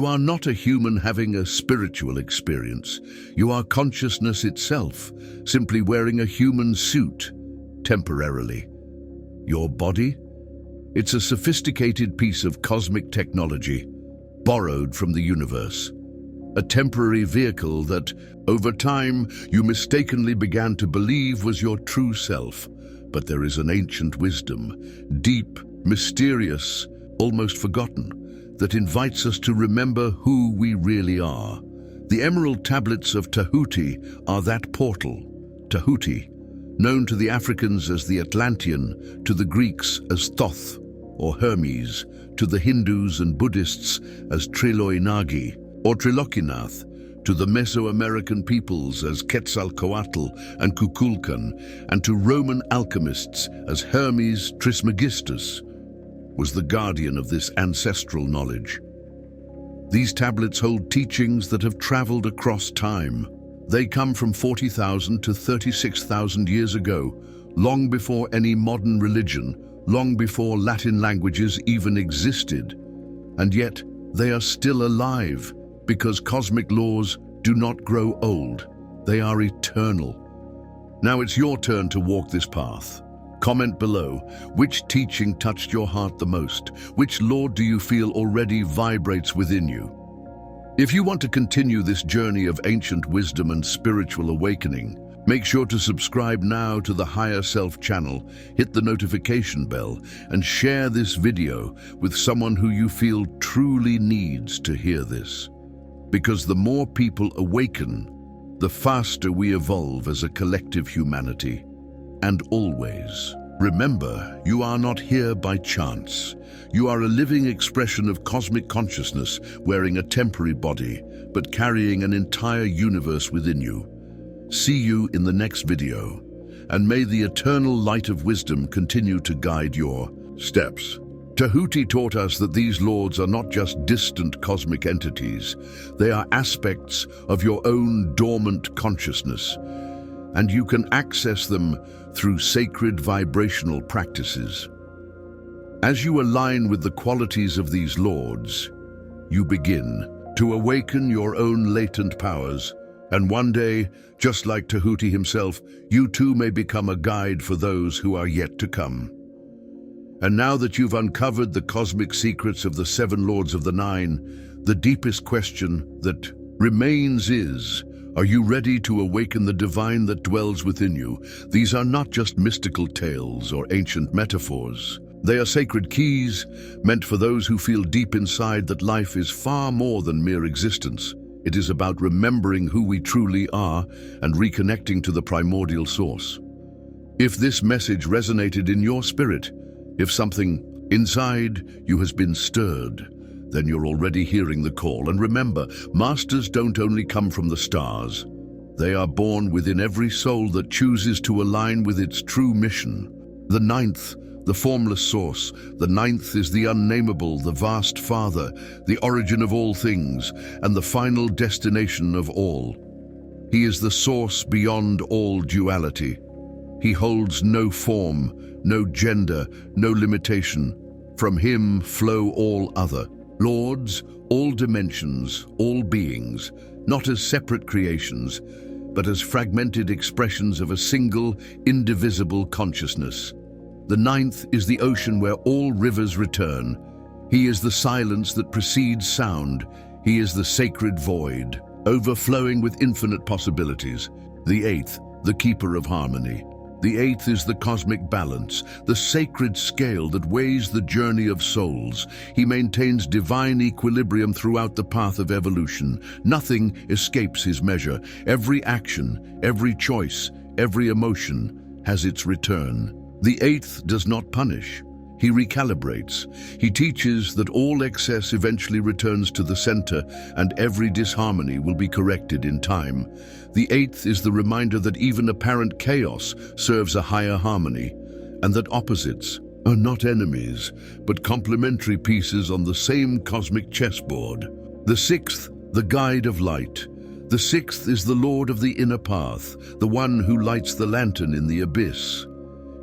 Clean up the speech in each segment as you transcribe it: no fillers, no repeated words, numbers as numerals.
You are not a human having a spiritual experience. You are consciousness itself, simply wearing a human suit, temporarily. Your body? It's a sophisticated piece of cosmic technology, borrowed from the universe. A temporary vehicle that, over time, you mistakenly began to believe was your true self. But there is an ancient wisdom, deep, mysterious, almost forgotten, that invites us to remember who we really are. The Emerald Tablets of Tahuti are that portal. Tahuti, known to the Africans as the Atlantean, to the Greeks as Thoth or Hermes, to the Hindus and Buddhists as Triloi-Nagi or Trilokinath, to the Mesoamerican peoples as Quetzalcoatl and Kukulkan, and to Roman alchemists as Hermes Trismegistus, was the guardian of this ancestral knowledge. These tablets hold teachings that have traveled across time. They come from 40,000 to 36,000 years ago, long before any modern religion, long before Latin languages even existed. And yet, they are still alive, because cosmic laws do not grow old. They are eternal. Now it's your turn to walk this path. Comment below, which teaching touched your heart the most? Which law do you feel already vibrates within you? If you want to continue this journey of ancient wisdom and spiritual awakening, make sure to subscribe now to the Higher Self channel, hit the notification bell, and share this video with someone who you feel truly needs to hear this. Because the more people awaken, the faster we evolve as a collective humanity. And always, remember, you are not here by chance. You are a living expression of cosmic consciousness, wearing a temporary body, but carrying an entire universe within you. See you in the next video, and may the eternal light of wisdom continue to guide your steps. Tahuti taught us that these lords are not just distant cosmic entities, they are aspects of your own dormant consciousness, and you can access them through sacred vibrational practices. As you align with the qualities of these lords, you begin to awaken your own latent powers, and one day, just like Tahuti himself, you too may become a guide for those who are yet to come. And now that you've uncovered the cosmic secrets of the seven lords of the nine, the deepest question that remains is, are you ready to awaken the divine that dwells within you? These are not just mystical tales or ancient metaphors. They are sacred keys, meant for those who feel deep inside that life is far more than mere existence. It is about remembering who we truly are and reconnecting to the primordial source. If this message resonated in your spirit, if something inside you has been stirred, then you're already hearing the call. And remember, masters don't only come from the stars. They are born within every soul that chooses to align with its true mission. The ninth, the formless source. The ninth is the unnameable, the vast Father, the origin of all things, and the final destination of all. He is the source beyond all duality. He holds no form, no gender, no limitation. From him flow all other lords, all dimensions, all beings, not as separate creations, but as fragmented expressions of a single, indivisible consciousness. The ninth is the ocean where all rivers return. He is the silence that precedes sound. He is the sacred void, overflowing with infinite possibilities. The eighth, the keeper of harmony. The eighth is the cosmic balance, the sacred scale that weighs the journey of souls. He maintains divine equilibrium throughout the path of evolution. Nothing escapes his measure. Every action, every choice, every emotion has its return. The eighth does not punish. He recalibrates. He teaches that all excess eventually returns to the center, and every disharmony will be corrected in time. The eighth is the reminder that even apparent chaos serves a higher harmony, and that opposites are not enemies, but complementary pieces on the same cosmic chessboard. The sixth, the guide of light. The sixth is the Lord of the inner path, the one who lights the lantern in the abyss.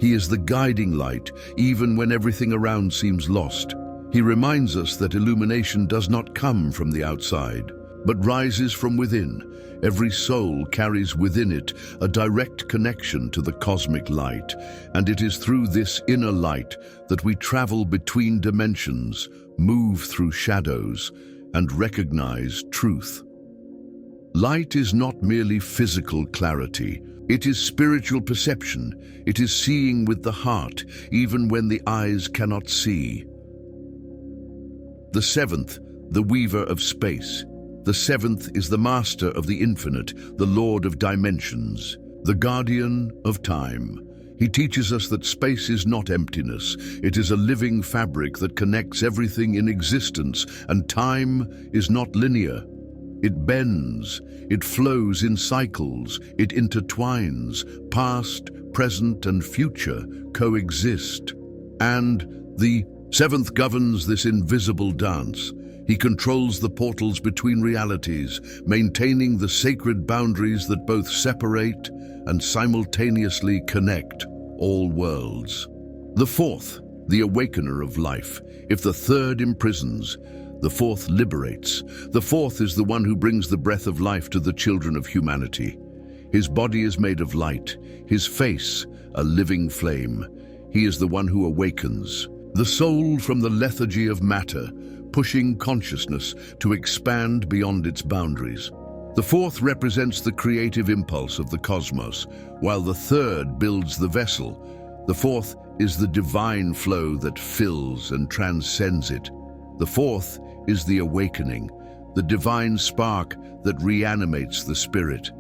He is the guiding light, even when everything around seems lost. He reminds us that illumination does not come from the outside, but rises from within. Every soul carries within it a direct connection to the cosmic light, and it is through this inner light that we travel between dimensions, move through shadows, and recognize truth. Light is not merely physical clarity. It is spiritual perception. It is seeing with the heart, even when the eyes cannot see. The seventh, the weaver of space. The seventh is the master of the infinite, the lord of dimensions, the guardian of time. He teaches us that space is not emptiness. It is a living fabric that connects everything in existence, and time is not linear. It bends, it flows in cycles, it intertwines. Past, present, and future coexist. And the seventh governs this invisible dance. He controls the portals between realities, maintaining the sacred boundaries that both separate and simultaneously connect all worlds. The fourth, the awakener of life. If the third imprisons, the fourth liberates. The fourth is the one who brings the breath of life to the children of humanity. His body is made of light, his face a living flame. He is the one who awakens the soul from the lethargy of matter, pushing consciousness to expand beyond its boundaries. The fourth represents the creative impulse of the cosmos, while the third builds the vessel. The fourth is the divine flow that fills and transcends it. The fourth is the awakening, the divine spark that reanimates the spirit.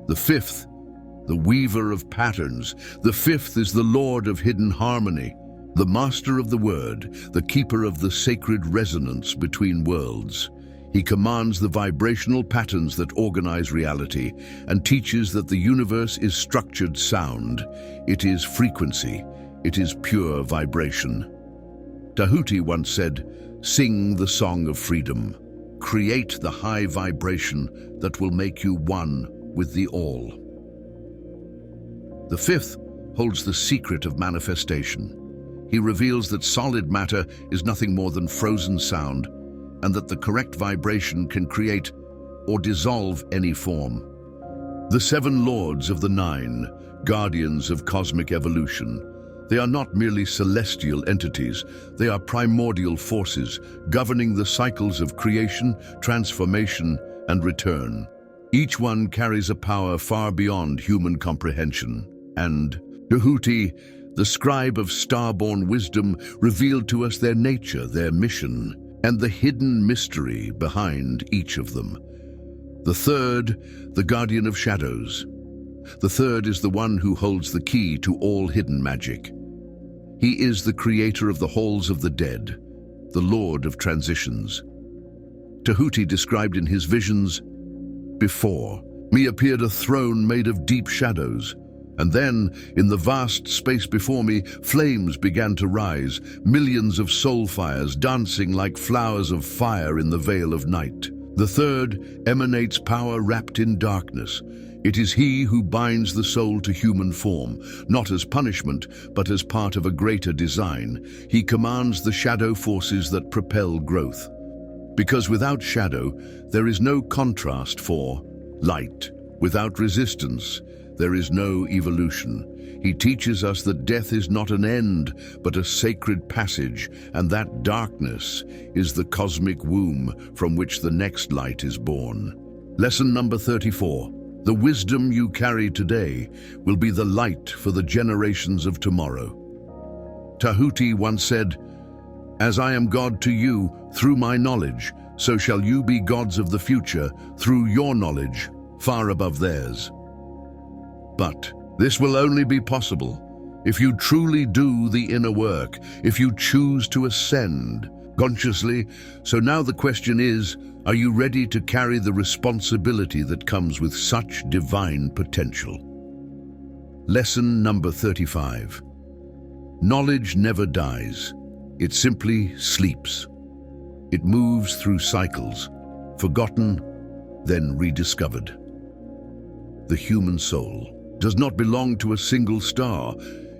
The fifth, the weaver of patterns. The fifth is the lord of hidden harmony, the master of the word, the keeper of the sacred resonance between worlds. He commands the vibrational patterns that organize reality and teaches that the universe is structured sound. It is frequency. It is pure vibration. Tahuti once said, "Sing the song of freedom. Create the high vibration that will make you one with the all." The fifth holds the secret of manifestation. He reveals that solid matter is nothing more than frozen sound, and that the correct vibration can create or dissolve any form. The seven lords of the nine, guardians of cosmic evolution. They are not merely celestial entities, they are primordial forces governing the cycles of creation, transformation, and return. Each one carries a power far beyond human comprehension. And Tahuti, the scribe of star-born wisdom, revealed to us their nature, their mission, and the hidden mystery behind each of them. The third, the guardian of shadows. The third is the one who holds the key to all hidden magic. He is the creator of the halls of the dead, the lord of transitions. Tahuti described in his visions, "Before me appeared a throne made of deep shadows, and then, in the vast space before me, flames began to rise, millions of soul fires dancing like flowers of fire in the veil of night. The third emanates power wrapped in darkness. It is he who binds the soul to human form, not as punishment, but as part of a greater design. He commands the shadow forces that propel growth. Because without shadow, there is no contrast for light. Without resistance, there is no evolution. He teaches us that death is not an end, but a sacred passage, and that darkness is the cosmic womb from which the next light is born. Lesson number 34. The wisdom you carry today will be the light for the generations of tomorrow. Tahuti once said, "As I am God to you through my knowledge, so shall you be gods of the future through your knowledge, far above theirs." But this will only be possible if you truly do the inner work, if you choose to ascend consciously. So now the question is, are you ready to carry the responsibility that comes with such divine potential? Lesson number 35. Knowledge never dies. It simply sleeps. It moves through cycles, forgotten, then rediscovered. The human soul does not belong to a single star.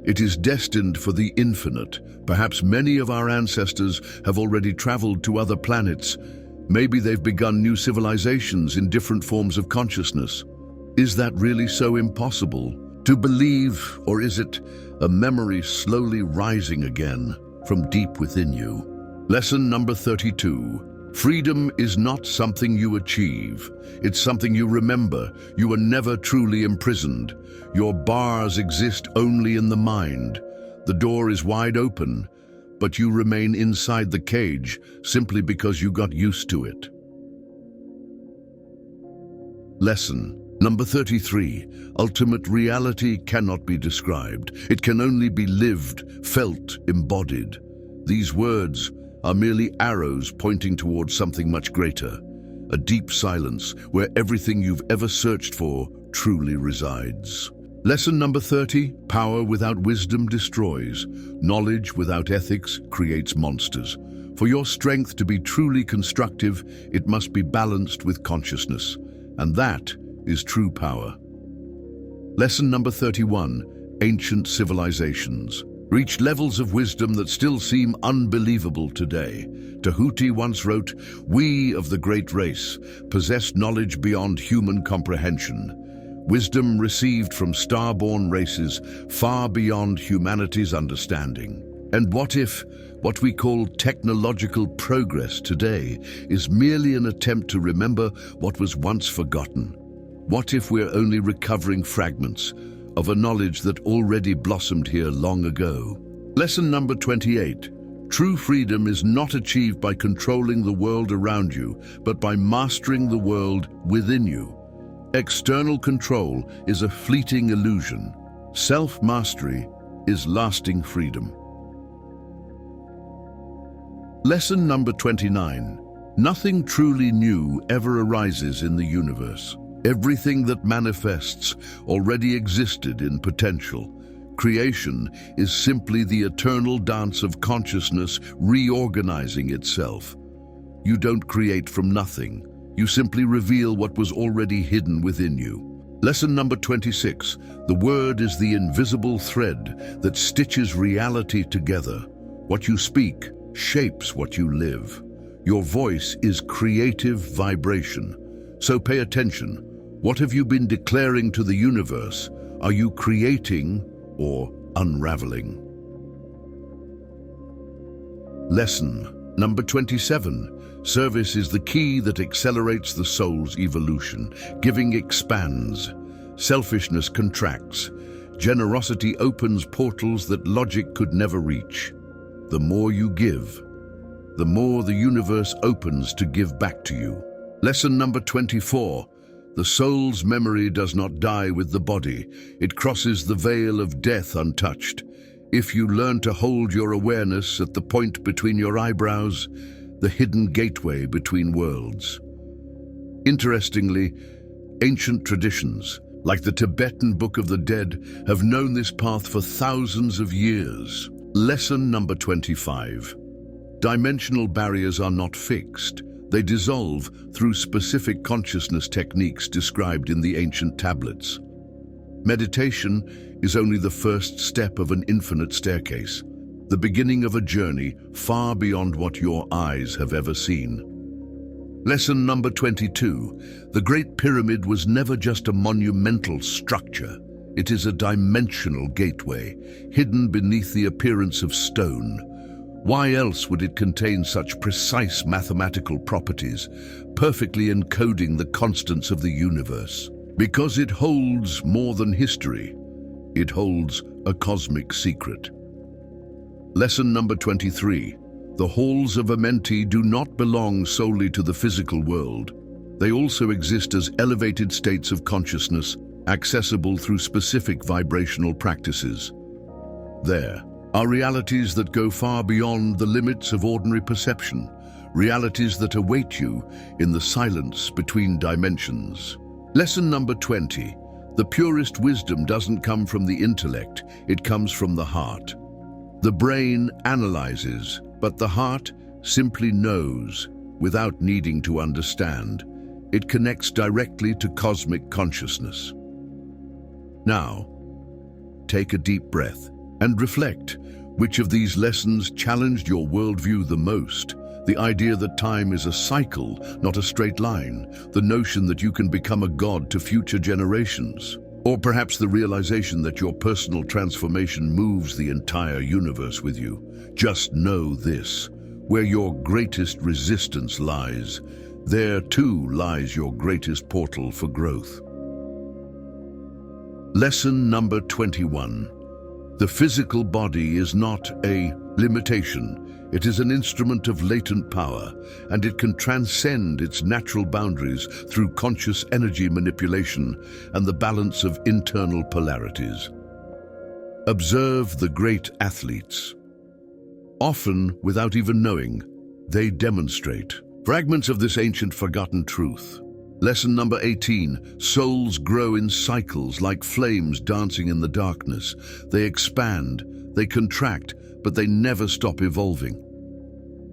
It is destined for the infinite, Perhaps many of our ancestors have already traveled to other planets. Maybe they've begun new civilizations in different forms of consciousness. Is that really so impossible to believe, or is it a memory slowly rising again from deep within you? Lesson number 32. Freedom is not something you achieve. It's something you remember. You are never truly imprisoned. Your bars exist only in the mind. The door is wide open, but you remain inside the cage simply because you got used to it. Lesson number 33. Ultimate reality cannot be described. It can only be lived, felt, embodied. These words are merely arrows pointing towards something much greater, a deep silence where everything you've ever searched for truly resides. Lesson number 30. Power without wisdom destroys. Knowledge without ethics creates monsters. For your strength to be truly constructive, it must be balanced with consciousness, and that is true power. Lesson number 31. Ancient civilizations reached levels of wisdom that still seem unbelievable today. Tahuti once wrote, "We of the great race possessed knowledge beyond human comprehension. Wisdom received from star-born races far beyond humanity's understanding." And what if what we call technological progress today is merely an attempt to remember what was once forgotten? What if we're only recovering fragments of a knowledge that already blossomed here long ago? Lesson number 28. True freedom is not achieved by controlling the world around you, but by mastering the world within you. External control is a fleeting illusion. Self-mastery is lasting freedom. Lesson number 29. Nothing truly new ever arises in the universe. Everything that manifests already existed in potential. Creation is simply the eternal dance of consciousness reorganizing itself. You don't create from nothing. You simply reveal what was already hidden within you. Lesson number 26. The word is the invisible thread that stitches reality together. What you speak shapes what you live. Your voice is creative vibration. So pay attention. What have you been declaring to the universe? Are you creating or unraveling? Lesson number 27. Service is the key that accelerates the soul's evolution. Giving expands. Selfishness contracts. Generosity opens portals that logic could never reach. The more you give, the more the universe opens to give back to you. Lesson number 24. The soul's memory does not die with the body. It crosses the veil of death untouched. If you learn to hold your awareness at the point between your eyebrows, the hidden gateway between worlds. Interestingly, ancient traditions, like the Tibetan Book of the Dead, have known this path for thousands of years. Lesson number 25. Dimensional barriers are not fixed. They dissolve through specific consciousness techniques described in the ancient tablets. Meditation is only the first step of an infinite staircase, the beginning of a journey far beyond what your eyes have ever seen. Lesson number 22. The Great Pyramid was never just a monumental structure. It is a dimensional gateway, hidden beneath the appearance of stone. Why else would it contain such precise mathematical properties, perfectly encoding the constants of the universe? Because it holds more than history. It holds a cosmic secret. Lesson number 23. The halls of Amenti do not belong solely to the physical world. They also exist as elevated states of consciousness, accessible through specific vibrational practices. There are realities that go far beyond the limits of ordinary perception, realities that await you in the silence between dimensions. Lesson number 20. The purest wisdom doesn't come from the intellect, it comes from the heart. The brain analyzes, but the heart simply knows without needing to understand. It connects directly to cosmic consciousness. Now, take a deep breath and reflect. Which of these lessons challenged your worldview the most? The idea that time is a cycle, not a straight line. The notion that you can become a god to future generations. Or perhaps the realization that your personal transformation moves the entire universe with you. Just know this: where your greatest resistance lies, there too lies your greatest portal for growth. Lesson number 21. The physical body is not a limitation. It is an instrument of latent power, and it can transcend its natural boundaries through conscious energy manipulation and the balance of internal polarities. Observe the great athletes. Often, without even knowing, they demonstrate fragments of this ancient forgotten truth. Lesson number 18. Souls grow in cycles like flames dancing in the darkness. They expand, they contract, but they never stop evolving.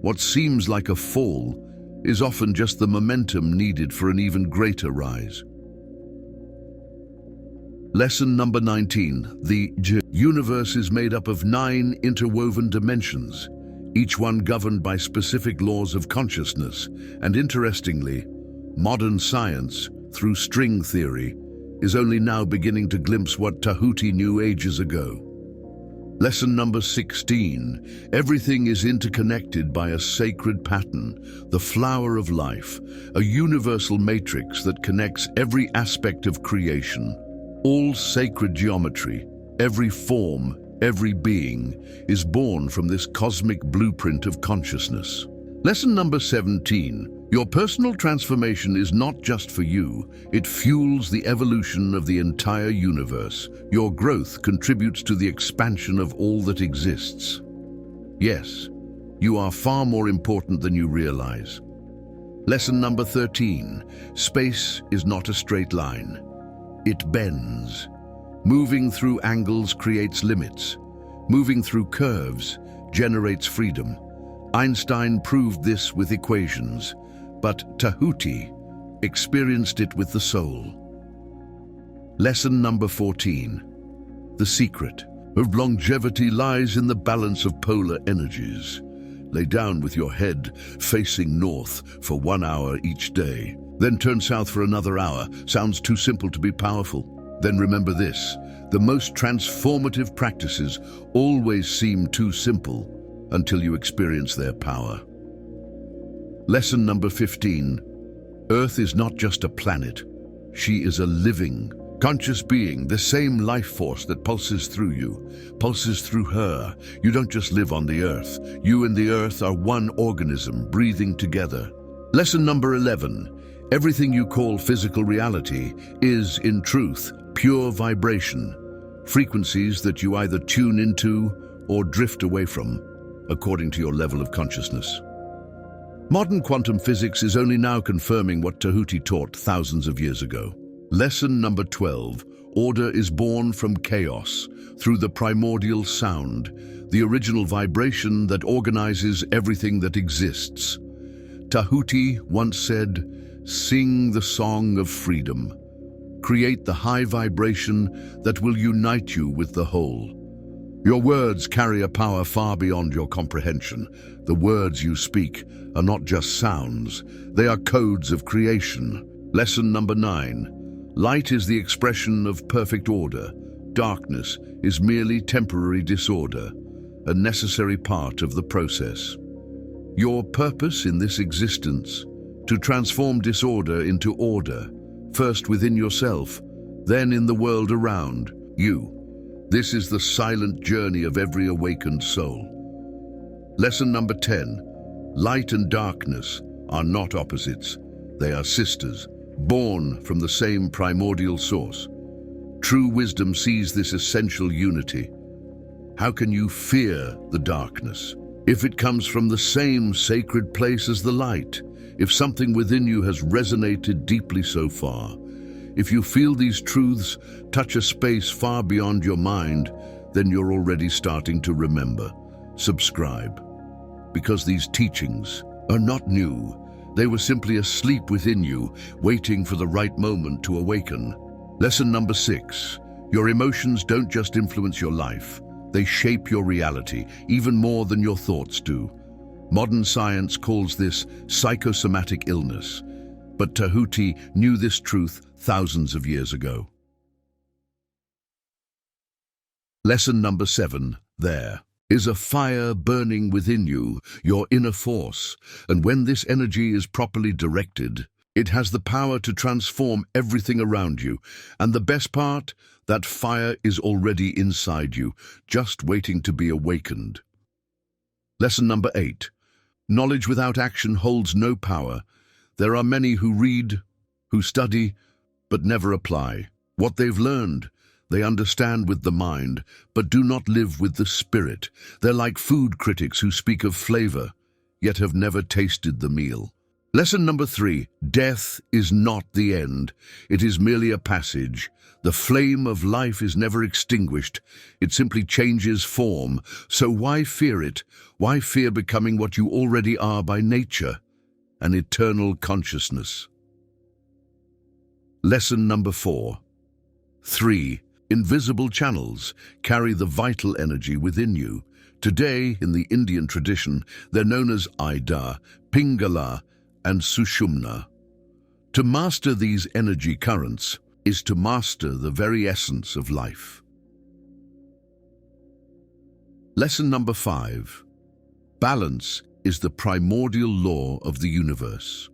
What seems like a fall is often just the momentum needed for an even greater rise. Lesson number 19. The universe is made up of 9 interwoven dimensions, each one governed by specific laws of consciousness. And interestingly, modern science, through string theory, is only now beginning to glimpse what Tahuti knew ages ago. Lesson number 16. Everything is interconnected by a sacred pattern, the flower of life, a universal matrix that connects every aspect of creation. All sacred geometry, every form, every being, is born from this cosmic blueprint of consciousness. Lesson number 17. Your personal transformation is not just for you, it fuels the evolution of the entire universe. Your growth contributes to the expansion of all that exists. Yes, you are far more important than you realize. Lesson number 13. Space is not a straight line. It bends. Moving through angles creates limits. Moving through curves generates freedom. Einstein proved this with equations, but Tahuti experienced it with the soul. Lesson number 14. The secret of longevity lies in the balance of polar energies. Lay down with your head facing north for 1 hour each day. Then turn south for another hour. Sounds too simple to be powerful. Then remember this: the most transformative practices always seem too simple until you experience their power. Lesson number 15. Earth is not just a planet. She is a living, conscious being, the same life force that pulses through you, pulses through her. You don't just live on the earth. You and the earth are one organism, breathing together. Lesson number 11. Everything you call physical reality is, in truth, pure vibration, frequencies that you either tune into or drift away from, according to your level of consciousness. Modern quantum physics is only now confirming what Tahuti taught thousands of years ago. Lesson number 12. Order is born from chaos through the primordial sound, the original vibration that organizes everything that exists. Tahuti once said, "Sing the song of freedom. Create the high vibration that will unite you with the whole." Your words carry a power far beyond your comprehension. The words you speak are not just sounds, they are codes of creation. Lesson number 9. Light is the expression of perfect order. Darkness is merely temporary disorder, a necessary part of the process. Your purpose in this existence, to transform disorder into order, first within yourself, then in the world around you. This is the silent journey of every awakened soul. Lesson number 10. Light and darkness are not opposites. They are sisters, born from the same primordial source. True wisdom sees this essential unity. How can you fear the darkness if it comes from the same sacred place as the light? If something within you has resonated deeply so far, if you feel these truths touch a space far beyond your mind, then you're already starting to remember. Subscribe. Because these teachings are not new. They were simply asleep within you, waiting for the right moment to awaken. Lesson number 6. Your emotions don't just influence your life. They shape your reality, even more than your thoughts do. Modern science calls this psychosomatic illness, but Tahuti knew this truth thousands of years ago. Lesson number 7, there is a fire burning within you, your inner force, and when this energy is properly directed, it has the power to transform everything around you. And the best part, that fire is already inside you, just waiting to be awakened. Lesson number 8, knowledge without action holds no power. There are many who read, who study, but never apply. What they've learned, they understand with the mind, but do not live with the spirit. They're like food critics who speak of flavor, yet have never tasted the meal. Lesson number 3, death is not the end. It is merely a passage. The flame of life is never extinguished. It simply changes form. So why fear it? Why fear becoming what you already are by nature? An eternal consciousness. Lesson number 4. 3. Invisible channels carry the vital energy within you. Today, in the Indian tradition, they're known as Ida, Pingala, and Sushumna. To master these energy currents is to master the very essence of life. Lesson number 5. Balance is the primordial law of the universe.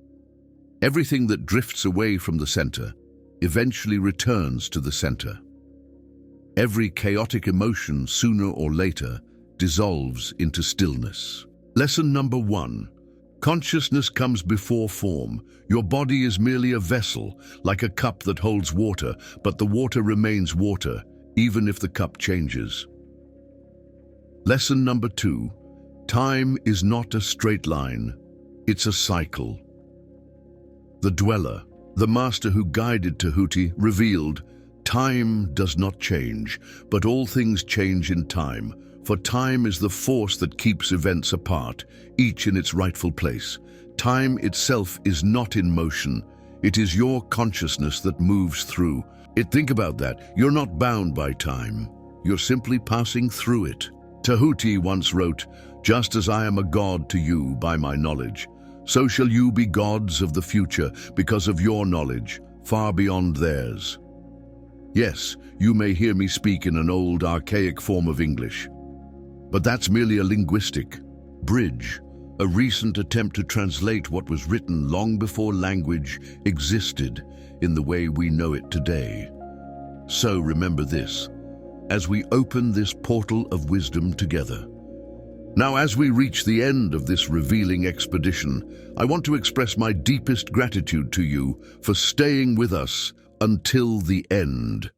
Everything that drifts away from the center eventually returns to the center. Every chaotic emotion, sooner or later, dissolves into stillness. Lesson number 1. Consciousness comes before form. Your body is merely a vessel, like a cup that holds water, but the water remains water, even if the cup changes. Lesson number 2. Time is not a straight line, it's a cycle. The dweller, the master who guided Tahuti, revealed, time does not change, but all things change in time, for time is the force that keeps events apart, each in its rightful place. Time itself is not in motion, it is your consciousness that moves through it. Think about that. You're not bound by time, you're simply passing through it. Tahuti once wrote, "Just as I am a god to you by my knowledge, so shall you be gods of the future because of your knowledge, far beyond theirs." Yes, you may hear me speak in an old, archaic form of English, but that's merely a linguistic bridge, a recent attempt to translate what was written long before language existed in the way we know it today. So remember this, as we open this portal of wisdom together. Now, as we reach the end of this revealing expedition, I want to express my deepest gratitude to you for staying with us until the end.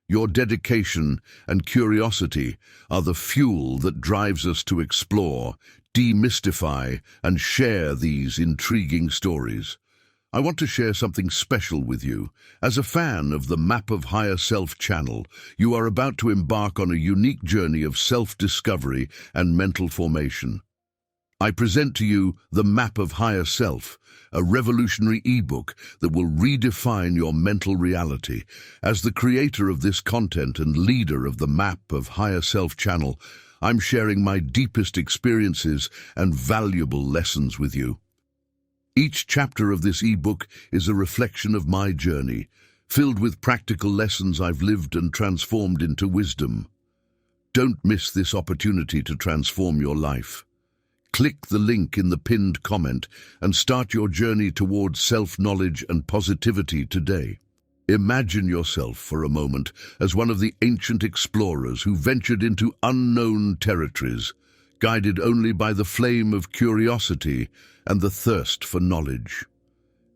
Your dedication and curiosity are the fuel that drives us to explore, demystify, and share these intriguing stories. I want to share something special with you. As a fan of the Map of Higher Self channel, you are about to embark on a unique journey of self-discovery and mental formation. I present to you the Map of Higher Self, a revolutionary ebook that will redefine your mental reality. As the creator of this content and leader of the Map of Higher Self channel, I'm sharing my deepest experiences and valuable lessons with you. Each chapter of this ebook is a reflection of my journey, filled with practical lessons I've lived and transformed into wisdom. Don't miss this opportunity to transform your life. Click the link in the pinned comment and start your journey towards self-knowledge and positivity today. Imagine yourself for a moment as one of the ancient explorers who ventured into unknown territories, guided only by the flame of curiosity and the thirst for knowledge.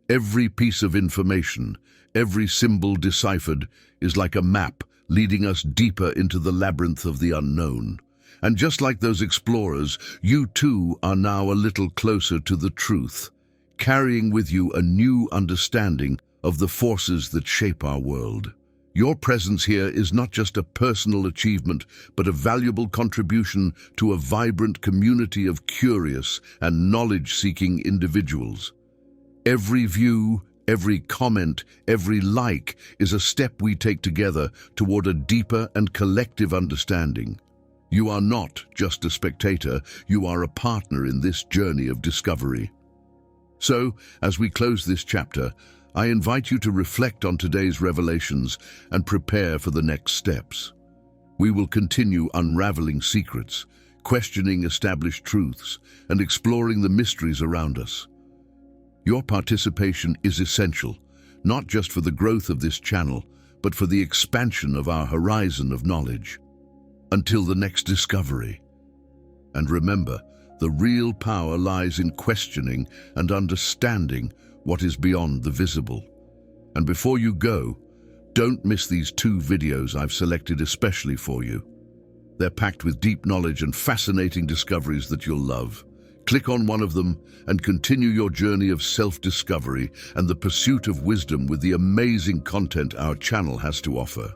Every piece of information, every symbol deciphered, is like a map leading us deeper into the labyrinth of the unknown. And just like those explorers, you too are now a little closer to the truth, carrying with you a new understanding of the forces that shape our world. Your presence here is not just a personal achievement, but a valuable contribution to a vibrant community of curious and knowledge-seeking individuals. Every view, every comment, every like is a step we take together toward a deeper and collective understanding. You are not just a spectator, you are a partner in this journey of discovery. So, as we close this chapter, I invite you to reflect on today's revelations and prepare for the next steps. We will continue unraveling secrets, questioning established truths, and exploring the mysteries around us. Your participation is essential, not just for the growth of this channel, but for the expansion of our horizon of knowledge. Until the next discovery. And remember, the real power lies in questioning and understanding what is beyond the visible. And before you go, don't miss these 2 videos I've selected especially for you. They're packed with deep knowledge and fascinating discoveries that you'll love. Click on one of them and continue your journey of self-discovery and the pursuit of wisdom with the amazing content our channel has to offer.